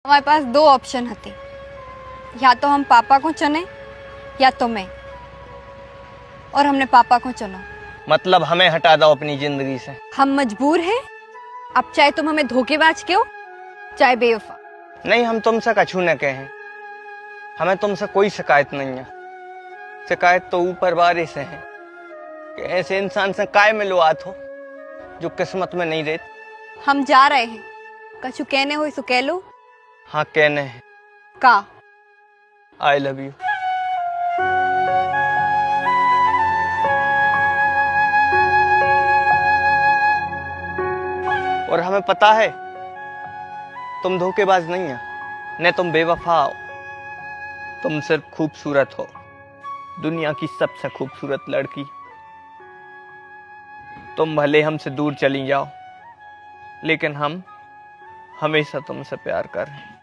हमारे पास दो ऑप्शन हते, या तो हम पापा को चुने या तो मैं, और हमने पापा को चुना। मतलब हमें हटा दो अपनी जिंदगी से। हम मजबूर हैं, अब चाहे तुम हमें धोखेबाज कहो चाहे बेवफा। नहीं, हम तुमसे कछू न कहें, हमें तुमसे कोई शिकायत नहीं है। शिकायत तो ऊपर वाले से है कि ऐसे इंसान से काय मिलो आत हो जो किस्मत में नहीं रहती। हम जा रहे हैं, कछु कहने हो सो कह लो। हाँ, कहने हैं। का? I love you. और हमें पता है तुम धोखेबाज नहीं है, न तुम बेवफा हो। तुम सिर्फ खूबसूरत हो, दुनिया की सबसे खूबसूरत लड़की। तुम भले हमसे दूर चली जाओ, लेकिन हम हमेशा तुमसे प्यार कर रहे हैं।